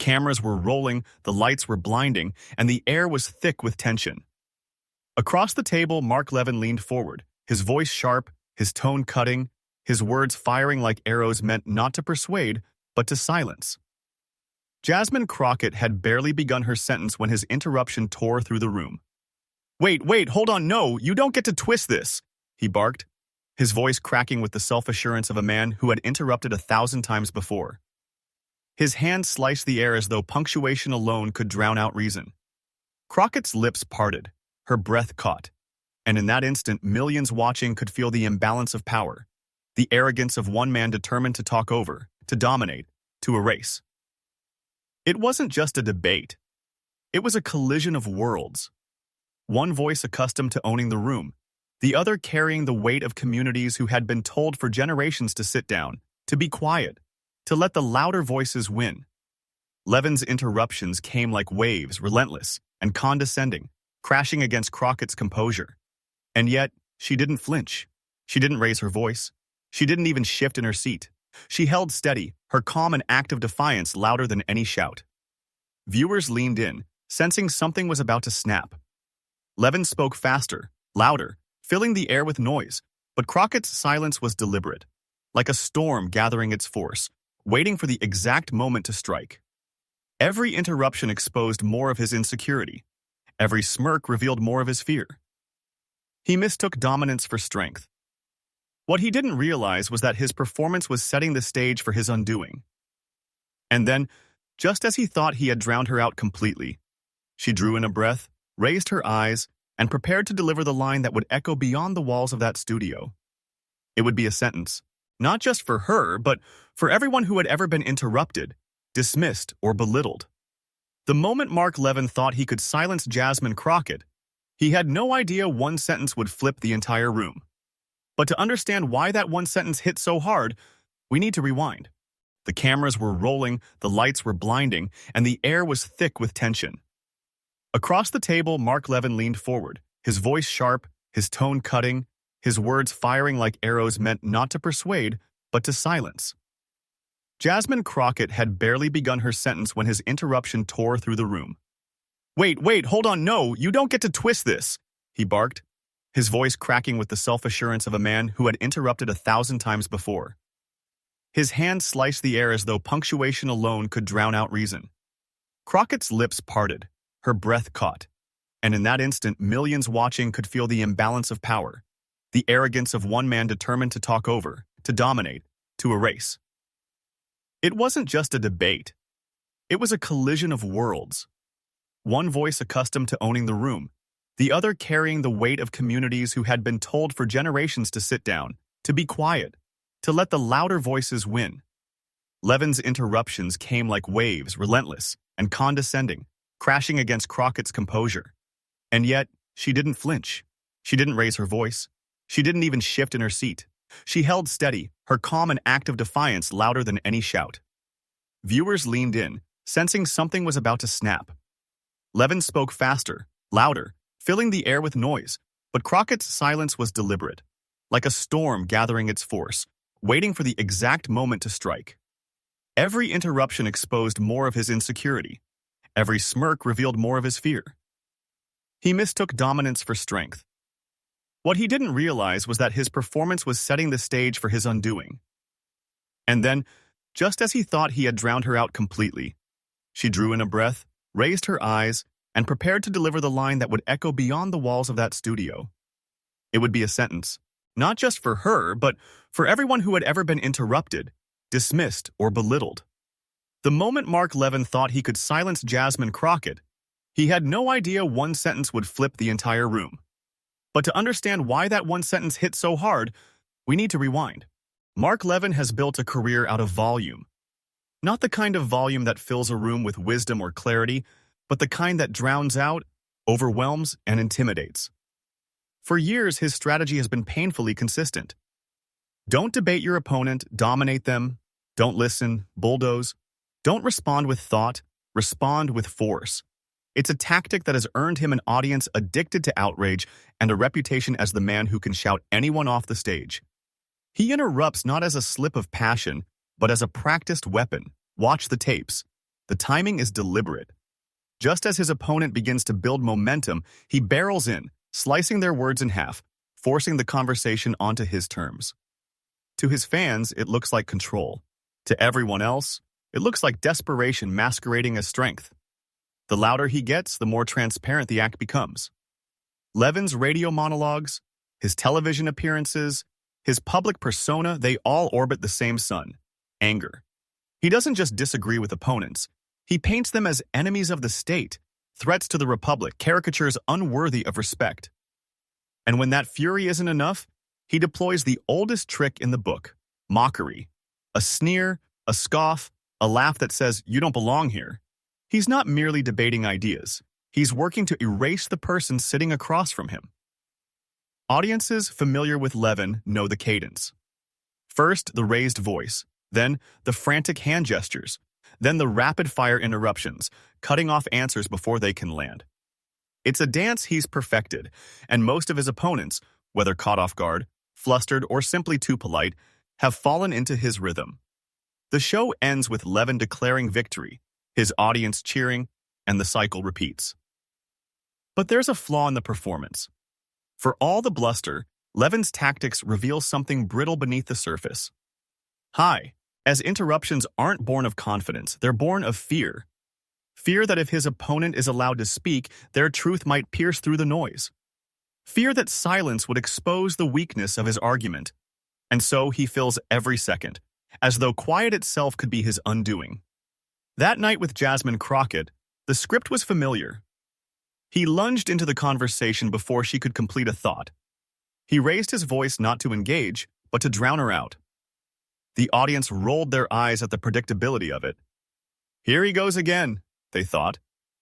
Cameras were rolling, the lights were blinding, and the air was thick with tension. Across the table, Mark Levin leaned forward, his voice sharp, his tone cutting, his words firing like arrows meant not to persuade, but to silence. Jasmine Crockett had barely begun her sentence when his interruption tore through the room. Wait, hold on, no, you don't get to twist this, he barked, his voice cracking with the self-assurance of a man who had interrupted 1,000 times before. His hand sliced the air as though punctuation alone could drown out reason. Crockett's lips parted, her breath caught, and in that instant millions watching could feel the imbalance of power, the arrogance of one man determined to talk over, to dominate, to erase. It wasn't just a debate. It was a collision of worlds. One voice accustomed to owning the room, the other carrying the weight of communities who had been told for generations to sit down, to be quiet, to let the louder voices win. Levin's interruptions came like waves, relentless and condescending, crashing against Crockett's composure. And yet, she didn't flinch. She didn't raise her voice. She didn't even shift in her seat. She held steady, her calm and act of defiance louder than any shout. Viewers leaned in, sensing something was about to snap. Levin spoke faster, louder, filling the air with noise, but Crockett's silence was deliberate, like a storm gathering its force, waiting for the exact moment to strike. Every interruption exposed more of his insecurity. Every smirk revealed more of his fear. He mistook dominance for strength. What he didn't realize was that his performance was setting the stage for his undoing. And then, just as he thought he had drowned her out completely, she drew in a breath, raised her eyes, and prepared to deliver the line that would echo beyond the walls of that studio. It would be a sentence, not just for her, but for everyone who had ever been interrupted, dismissed, or belittled. The moment Mark Levin thought he could silence Jasmine Crockett, he had no idea one sentence would flip the entire room. But to understand why that one sentence hit so hard, we need to rewind. The cameras were rolling, the lights were blinding, and the air was thick with tension. Across the table, Mark Levin leaned forward, his voice sharp, his tone cutting, his words firing like arrows meant not to persuade, but to silence. Jasmine Crockett had barely begun her sentence when his interruption tore through the room. Wait, hold on, no, you don't get to twist this, he barked, his voice cracking with the self-assurance of a man who had interrupted 1,000 times before. His hand sliced the air as though punctuation alone could drown out reason. Crockett's lips parted, her breath caught, and in that instant millions watching could feel the imbalance of power, the arrogance of one man determined to talk over, to dominate, to erase. It wasn't just a debate. It was a collision of worlds. One voice accustomed to owning the room, the other carrying the weight of communities who had been told for generations to sit down, to be quiet, to let the louder voices win. Levin's interruptions came like waves, relentless and condescending, crashing against Crockett's composure. And yet, she didn't flinch. She didn't raise her voice. She didn't even shift in her seat. She held steady, her calm and act of defiance louder than any shout. Viewers leaned in, sensing something was about to snap. Levin spoke faster, louder, filling the air with noise, but Crockett's silence was deliberate, like a storm gathering its force, waiting for the exact moment to strike. Every interruption exposed more of his insecurity. Every smirk revealed more of his fear. He mistook dominance for strength. What he didn't realize was that his performance was setting the stage for his undoing. And then, just as he thought he had drowned her out completely, she drew in a breath, raised her eyes, and prepared to deliver the line that would echo beyond the walls of that studio. It would be a sentence, not just for her, but for everyone who had ever been interrupted, dismissed, or belittled. The moment Mark Levin thought he could silence Jasmine Crockett, he had no idea one sentence would flip the entire room. But to understand why that one sentence hit so hard, we need to rewind. Mark Levin has built a career out of volume. Not the kind of volume that fills a room with wisdom or clarity, but the kind that drowns out, overwhelms, and intimidates. For years, his strategy has been painfully consistent. Don't debate your opponent, dominate them. Don't listen, bulldoze. Don't respond with thought, respond with force. It's a tactic that has earned him an audience addicted to outrage and a reputation as the man who can shout anyone off the stage. He interrupts not as a slip of passion, but as a practiced weapon. Watch the tapes. The timing is deliberate. Just as his opponent begins to build momentum, he barrels in, slicing their words in half, forcing the conversation onto his terms. To his fans, it looks like control. To everyone else, it looks like desperation masquerading as strength. The louder he gets, the more transparent the act becomes. Levin's radio monologues, his television appearances, his public persona, they all orbit the same sun: anger. He doesn't just disagree with opponents. He paints them as enemies of the state, threats to the republic, caricatures unworthy of respect. And when that fury isn't enough, he deploys the oldest trick in the book: mockery. A sneer, a scoff, a laugh that says, "You don't belong here." He's not merely debating ideas. He's working to erase the person sitting across from him. Audiences familiar with Levin know the cadence. First, the raised voice, then the frantic hand gestures, then the rapid-fire interruptions, cutting off answers before they can land. It's a dance he's perfected, and most of his opponents, whether caught off guard, flustered, or simply too polite, have fallen into his rhythm. The show ends with Levin declaring victory, his audience cheering, and the cycle repeats. But there's a flaw in the performance. For all the bluster, Levin's tactics reveal something brittle beneath the surface. As interruptions aren't born of confidence, they're born of fear. Fear that if his opponent is allowed to speak, their truth might pierce through the noise. Fear that silence would expose the weakness of his argument. And so he fills every second, as though quiet itself could be his undoing. That night with Jasmine Crockett, the script was familiar. He lunged into the conversation before she could complete a thought. He raised his voice not to engage, but to drown her out. The audience rolled their eyes at the predictability of it. Here he goes again, they thought,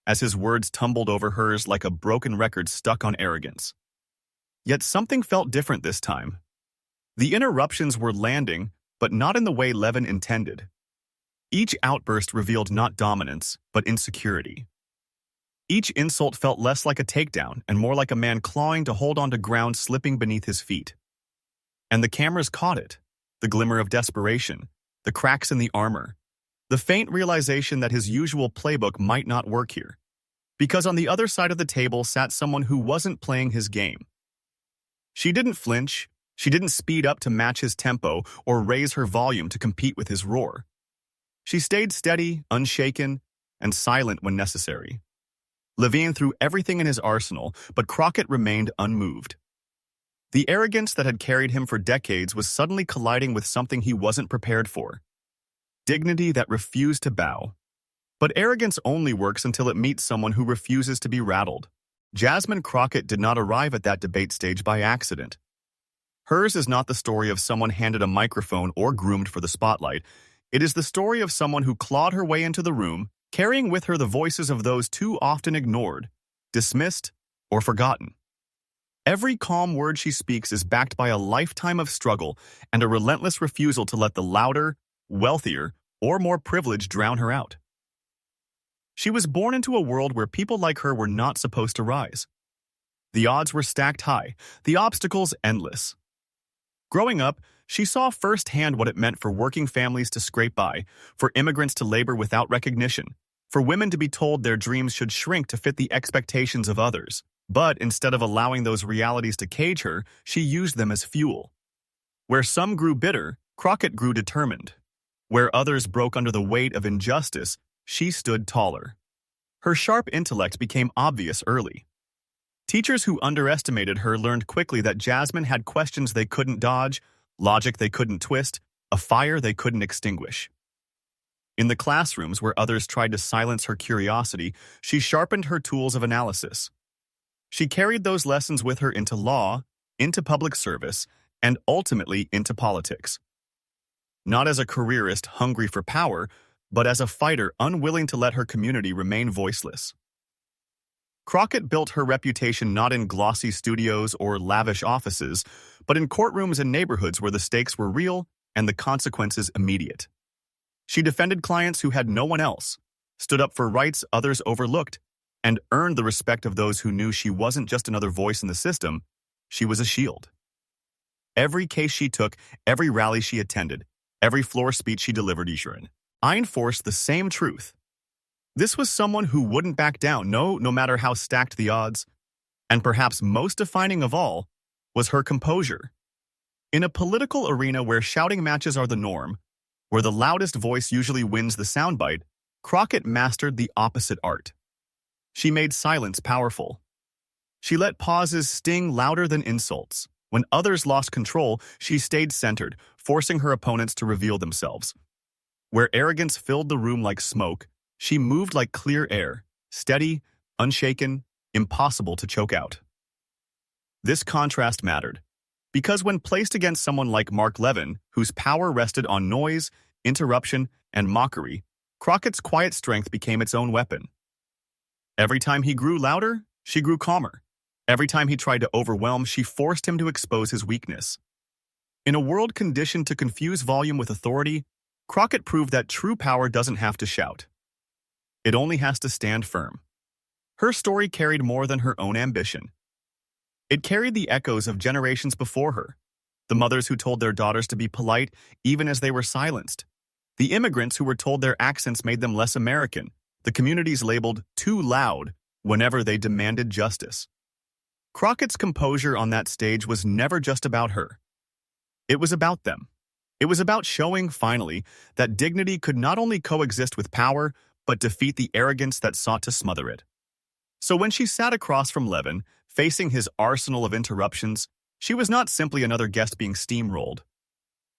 as his words tumbled over hers like a broken record stuck on arrogance. Yet something felt different this time. The interruptions were landing, but not in the way Levin intended. Each outburst revealed not dominance, but insecurity. Each insult felt less like a takedown and more like a man clawing to hold onto ground slipping beneath his feet. And the cameras caught it. The glimmer of desperation, the cracks in the armor, the faint realization that his usual playbook might not work here. Because on the other side of the table sat someone who wasn't playing his game. She didn't flinch, she didn't speed up to match his tempo or raise her volume to compete with his roar. She stayed steady, unshaken, and silent when necessary. Levin threw everything in his arsenal, but Crockett remained unmoved. The arrogance that had carried him for decades was suddenly colliding with something he wasn't prepared for. Dignity that refused to bow. But arrogance only works until it meets someone who refuses to be rattled. Jasmine Crockett did not arrive at that debate stage by accident. Hers is not the story of someone handed a microphone or groomed for the spotlight. It is the story of someone who clawed her way into the room, carrying with her the voices of those too often ignored, dismissed, or forgotten. Every calm word she speaks is backed by a lifetime of struggle and a relentless refusal to let the louder, wealthier, or more privileged drown her out. She was born into a world where people like her were not supposed to rise. The odds were stacked high, the obstacles endless. Growing up, she saw firsthand what it meant for working families to scrape by, for immigrants to labor without recognition, for women to be told their dreams should shrink to fit the expectations of others. But instead of allowing those realities to cage her, she used them as fuel. Where some grew bitter, Crockett grew determined. Where others broke under the weight of injustice, she stood taller. Her sharp intellect became obvious early. Teachers who underestimated her learned quickly that Jasmine had questions they couldn't dodge, logic they couldn't twist, a fire they couldn't extinguish. In the classrooms where others tried to silence her curiosity, she sharpened her tools of analysis. She carried those lessons with her into law, into public service, and ultimately into politics. Not as a careerist hungry for power, but as a fighter unwilling to let her community remain voiceless. Crockett built her reputation not in glossy studios or lavish offices, but in courtrooms and neighborhoods where the stakes were real and the consequences immediate. She defended clients who had no one else, stood up for rights others overlooked, and earned the respect of those who knew she wasn't just another voice in the system, she was a shield. Every case she took, every rally she attended, every floor speech she delivered, I enforced the same truth. This was someone who wouldn't back down, no matter how stacked the odds. And perhaps most defining of all was her composure. In a political arena where shouting matches are the norm, where the loudest voice usually wins the soundbite, Crockett mastered the opposite art. She made silence powerful. She let pauses sting louder than insults. When others lost control, she stayed centered, forcing her opponents to reveal themselves. Where arrogance filled the room like smoke, she moved like clear air, steady, unshaken, impossible to choke out. This contrast mattered, because when placed against someone like Mark Levin, whose power rested on noise, interruption, and mockery, Crockett's quiet strength became its own weapon. Every time he grew louder, she grew calmer. Every time he tried to overwhelm, she forced him to expose his weakness. In a world conditioned to confuse volume with authority, Crockett proved that true power doesn't have to shout. It only has to stand firm. Her story carried more than her own ambition. It carried the echoes of generations before her, the mothers who told their daughters to be polite even as they were silenced, the immigrants who were told their accents made them less American, the communities labeled too loud whenever they demanded justice. Crockett's composure on that stage was never just about her. It was about them. It was about showing, finally, that dignity could not only coexist with power, but defeat the arrogance that sought to smother it. So when she sat across from Levin, facing his arsenal of interruptions, she was not simply another guest being steamrolled.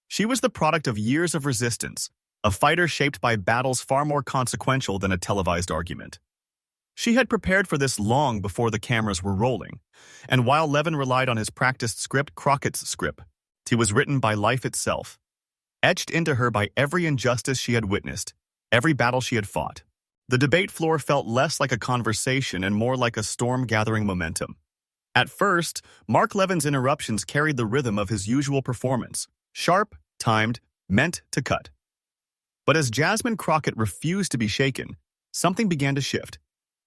She was the product of years of resistance, a fighter shaped by battles far more consequential than a televised argument. She had prepared for this long before the cameras were rolling, and while Levin relied on his practiced script, Crockett's script, it was written by life itself, etched into her by every injustice she had witnessed, every battle she had fought. The debate floor felt less like a conversation and more like a storm gathering momentum. At first, Mark Levin's interruptions carried the rhythm of his usual performance, sharp, timed, meant to cut. But as Jasmine Crockett refused to be shaken, something began to shift.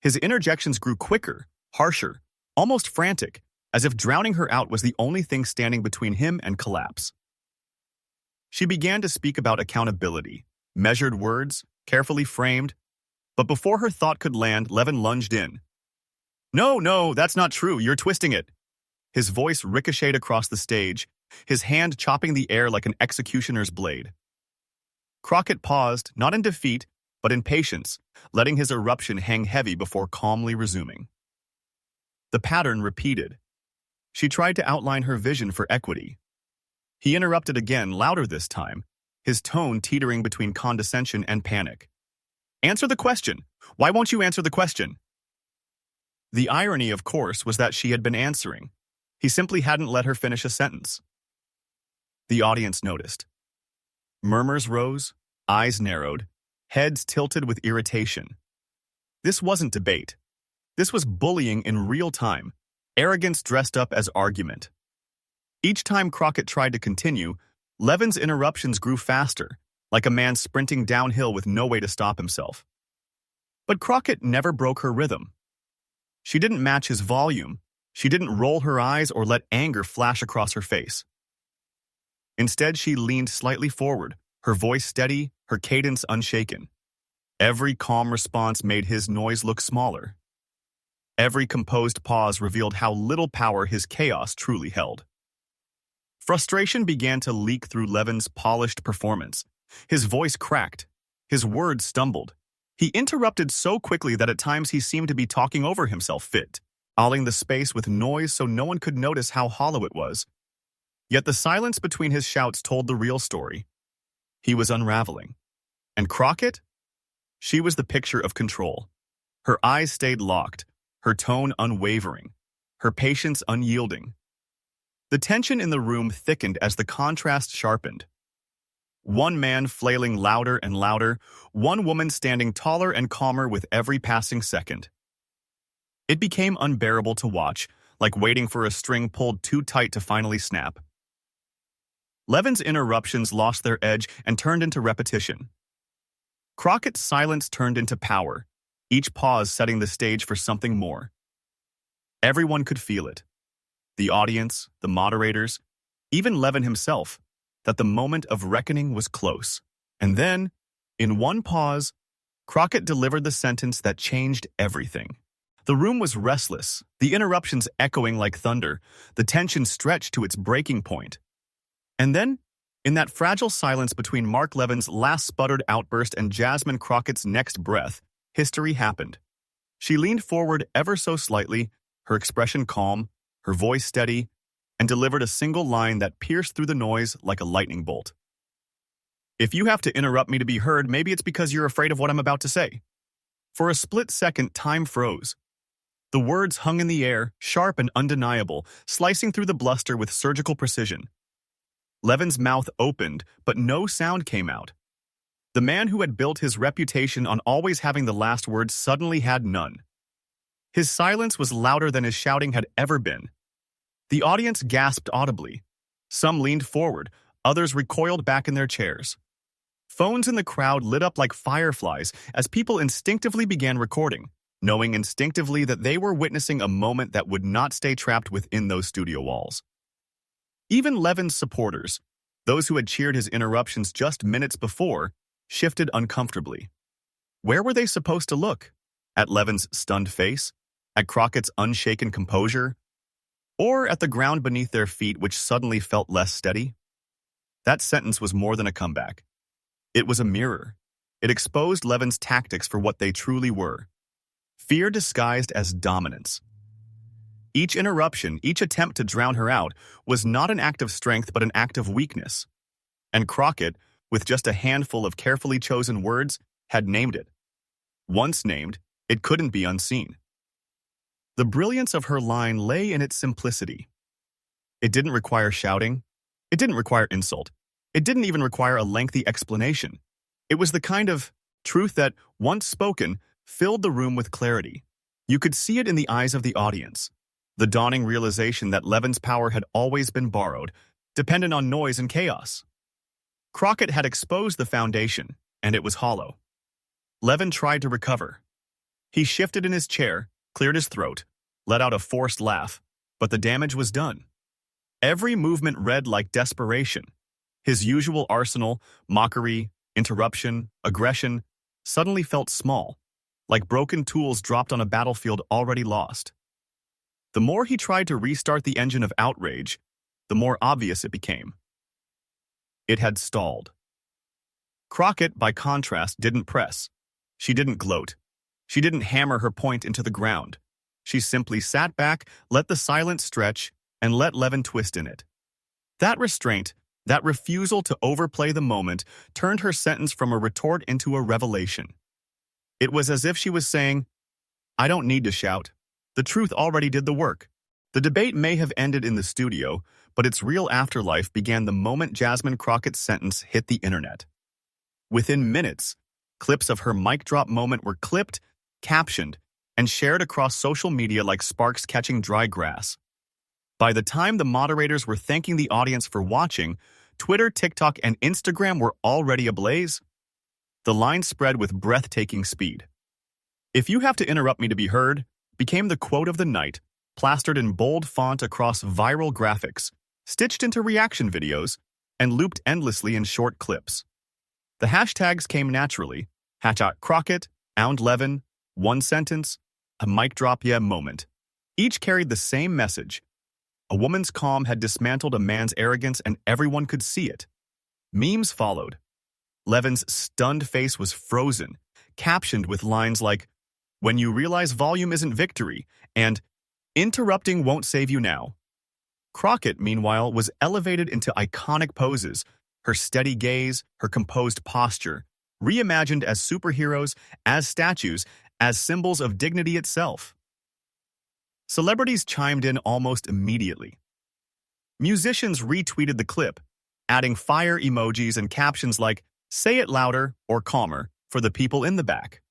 His interjections grew quicker, harsher, almost frantic, as if drowning her out was the only thing standing between him and collapse. She began to speak about accountability, measured words, carefully framed, but before her thought could land, Levin lunged in. No, that's not true, you're twisting it. His voice ricocheted across the stage, his hand chopping the air like an executioner's blade. Crockett paused, not in defeat, but in patience, letting his eruption hang heavy before calmly resuming. The pattern repeated. She tried to outline her vision for equity. He interrupted again, louder this time, his tone teetering between condescension and panic. Answer the question. Why won't you answer the question? The irony, of course, was that she had been answering. He simply hadn't let her finish a sentence. The audience noticed. Murmurs rose, eyes narrowed, heads tilted with irritation. This wasn't debate. This was bullying in real time, arrogance dressed up as argument. Each time Crockett tried to continue, Levin's interruptions grew faster, like a man sprinting downhill with no way to stop himself. But Crockett never broke her rhythm. She didn't match his volume. She didn't roll her eyes or let anger flash across her face. Instead, she leaned slightly forward, her voice steady, her cadence unshaken. Every calm response made his noise look smaller. Every composed pause revealed how little power his chaos truly held. Frustration began to leak through Levin's polished performance. His voice cracked. His words stumbled. He interrupted so quickly that at times he seemed to be talking over himself, filling the space with noise so no one could notice how hollow it was. Yet the silence between his shouts told the real story. He was unraveling. And Crockett? She was the picture of control. Her eyes stayed locked, her tone unwavering, her patience unyielding. The tension in the room thickened as the contrast sharpened. One man flailing louder and louder, one woman standing taller and calmer with every passing second. It became unbearable to watch, like waiting for a string pulled too tight to finally snap. Levin's interruptions lost their edge and turned into repetition. Crockett's silence turned into power, each pause setting the stage for something more. Everyone could feel it. The audience, the moderators, even Levin himself, that the moment of reckoning was close. And then, in one pause, Crockett delivered the sentence that changed everything. The room was restless, the interruptions echoing like thunder, the tension stretched to its breaking point. And then, in that fragile silence between Mark Levin's last sputtered outburst and Jasmine Crockett's next breath, history happened. She leaned forward ever so slightly, her expression calm, her voice steady, and delivered a single line that pierced through the noise like a lightning bolt. "If you have to interrupt me to be heard, maybe it's because you're afraid of what I'm about to say." For a split second, time froze. The words hung in the air, sharp and undeniable, slicing through the bluster with surgical precision. Levin's mouth opened, but no sound came out. The man who had built his reputation on always having the last word suddenly had none. His silence was louder than his shouting had ever been. The audience gasped audibly. Some leaned forward, others recoiled back in their chairs. Phones in the crowd lit up like fireflies as people instinctively began recording, knowing instinctively that they were witnessing a moment that would not stay trapped within those studio walls. Even Levin's supporters, those who had cheered his interruptions just minutes before, shifted uncomfortably. Where were they supposed to look? At Levin's stunned face? At Crockett's unshaken composure? Or at the ground beneath their feet, which suddenly felt less steady? That sentence was more than a comeback. It was a mirror. It exposed Levin's tactics for what they truly were. Fear disguised as dominance. Each interruption, each attempt to drown her out, was not an act of strength but an act of weakness. And Crockett, with just a handful of carefully chosen words, had named it. Once named, it couldn't be unseen. The brilliance of her line lay in its simplicity. It didn't require shouting. It didn't require insult. It didn't even require a lengthy explanation. It was the kind of truth that, once spoken, filled the room with clarity. You could see it in the eyes of the audience. The dawning realization that Levin's power had always been borrowed, dependent on noise and chaos. Crockett had exposed the foundation, and it was hollow. Levin tried to recover. He shifted in his chair, cleared his throat, let out a forced laugh, but the damage was done. Every movement read like desperation. His usual arsenal, mockery, interruption, aggression, suddenly felt small, like broken tools dropped on a battlefield already lost. The more he tried to restart the engine of outrage, the more obvious it became. It had stalled. Crockett, by contrast, didn't press. She didn't gloat. She didn't hammer her point into the ground. She simply sat back, let the silence stretch, and let Levin twist in it. That restraint, that refusal to overplay the moment, turned her sentence from a retort into a revelation. It was as if she was saying, "I don't need to shout. The truth already did the work." The debate may have ended in the studio, but its real afterlife began the moment Jasmine Crockett's sentence hit the internet. Within minutes, clips of her mic drop moment were clipped, captioned, and shared across social media like sparks catching dry grass. By the time the moderators were thanking the audience for watching, Twitter, TikTok, and Instagram were already ablaze. The line spread with breathtaking speed. "If you have to interrupt me to be heard," became the quote of the night, plastered in bold font across viral graphics, stitched into reaction videos, and looped endlessly in short clips. The hashtags came naturally: #Crockett, #Levin, one sentence, a mic drop yeah moment. Each carried the same message. A woman's calm had dismantled a man's arrogance, and everyone could see it. Memes followed. Levin's stunned face was frozen, captioned with lines like, "When you realize volume isn't victory," and "Interrupting won't save you now." Crockett, meanwhile, was elevated into iconic poses, her steady gaze, her composed posture, reimagined as superheroes, as statues, as symbols of dignity itself. Celebrities chimed in almost immediately. Musicians retweeted the clip, adding fire emojis and captions like, "Say it louder" or calmer for the people in the back.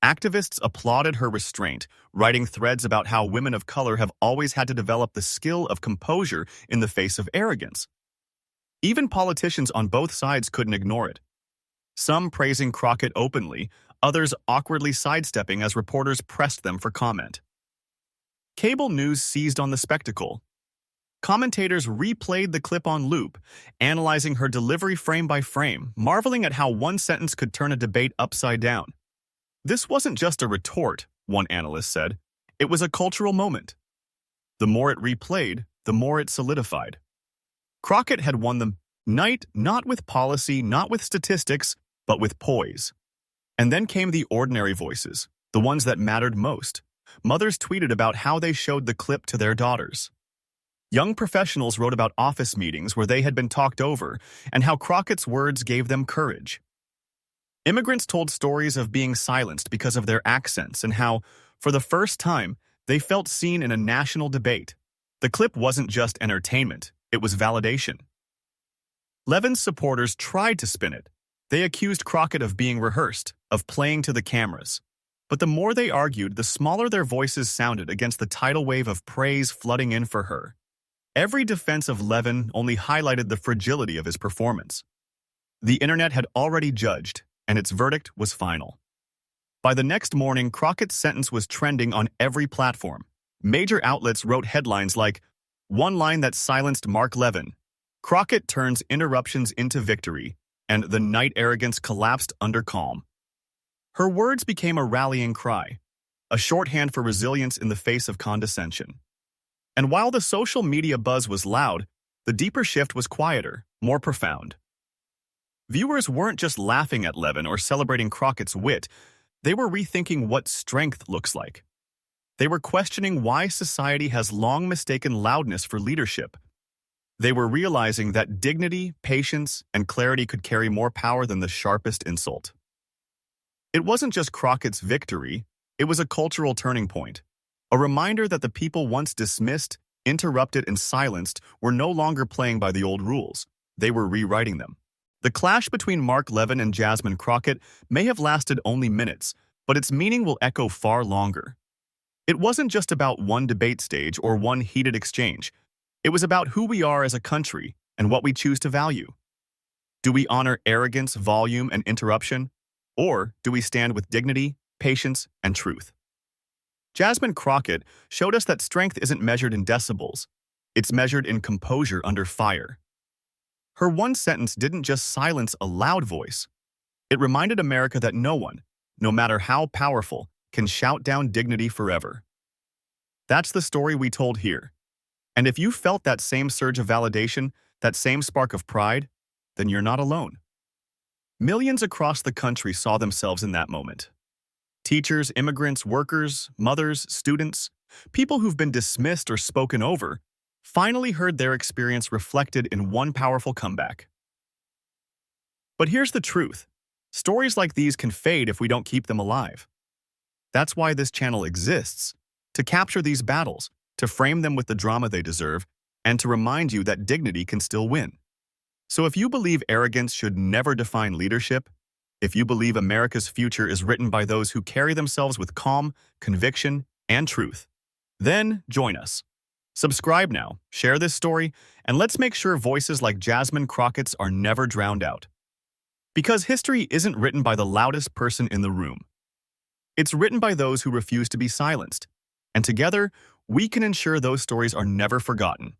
Activists applauded her restraint, writing threads about how women of color have always had to develop the skill of composure in the face of arrogance. Even politicians on both sides couldn't ignore it. Some praising Crockett openly, others awkwardly sidestepping as reporters pressed them for comment. Cable news seized on the spectacle. Commentators replayed the clip on loop, analyzing her delivery frame by frame, marveling at how one sentence could turn a debate upside down. This wasn't just a retort, one analyst said. It was a cultural moment. The more it replayed, the more it solidified. Crockett had won the night not with policy, not with statistics, but with poise. And then came the ordinary voices, the ones that mattered most. Mothers tweeted about how they showed the clip to their daughters. Young professionals wrote about office meetings where they had been talked over and how Crockett's words gave them courage. Immigrants told stories of being silenced because of their accents and how, for the first time, they felt seen in a national debate. The clip wasn't just entertainment, it was validation. Levin's supporters tried to spin it. They accused Crockett of being rehearsed, of playing to the cameras. But the more they argued, the smaller their voices sounded against the tidal wave of praise flooding in for her. Every defense of Levin only highlighted the fragility of his performance. The internet had already judged, and its verdict was final. By the next morning, Crockett's sentence was trending on every platform. Major outlets wrote headlines like, "One line that silenced Mark Levin. Crockett turns interruptions into victory," and "The night arrogance collapsed under calm." Her words became a rallying cry, a shorthand for resilience in the face of condescension. And while the social media buzz was loud, the deeper shift was quieter, more profound. Viewers weren't just laughing at Levin or celebrating Crockett's wit, they were rethinking what strength looks like. They were questioning why society has long mistaken loudness for leadership. They were realizing that dignity, patience, and clarity could carry more power than the sharpest insult. It wasn't just Crockett's victory, it was a cultural turning point. A reminder that the people once dismissed, interrupted, and silenced were no longer playing by the old rules. They were rewriting them. The clash between Mark Levin and Jasmine Crockett may have lasted only minutes, but its meaning will echo far longer. It wasn't just about one debate stage or one heated exchange. It was about who we are as a country and what we choose to value. Do we honor arrogance, volume, and interruption? Or do we stand with dignity, patience, and truth? Jasmine Crockett showed us that strength isn't measured in decibels. It's measured in composure under fire. Her one sentence didn't just silence a loud voice. It reminded America that no one, no matter how powerful, can shout down dignity forever. That's the story we told here. And if you felt that same surge of validation, that same spark of pride, then you're not alone. Millions across the country saw themselves in that moment. Teachers, immigrants, workers, mothers, students, people who've been dismissed or spoken over, finally heard their experience reflected in one powerful comeback. But here's the truth. Stories like these can fade if we don't keep them alive. That's why this channel exists, to capture these battles, to frame them with the drama they deserve, and to remind you that dignity can still win. So if you believe arrogance should never define leadership, if you believe America's future is written by those who carry themselves with calm, conviction, and truth, then join us. Subscribe now, share this story, and let's make sure voices like Jasmine Crockett's are never drowned out. Because history isn't written by the loudest person in the room. It's written by those who refuse to be silenced. And together, we can ensure those stories are never forgotten.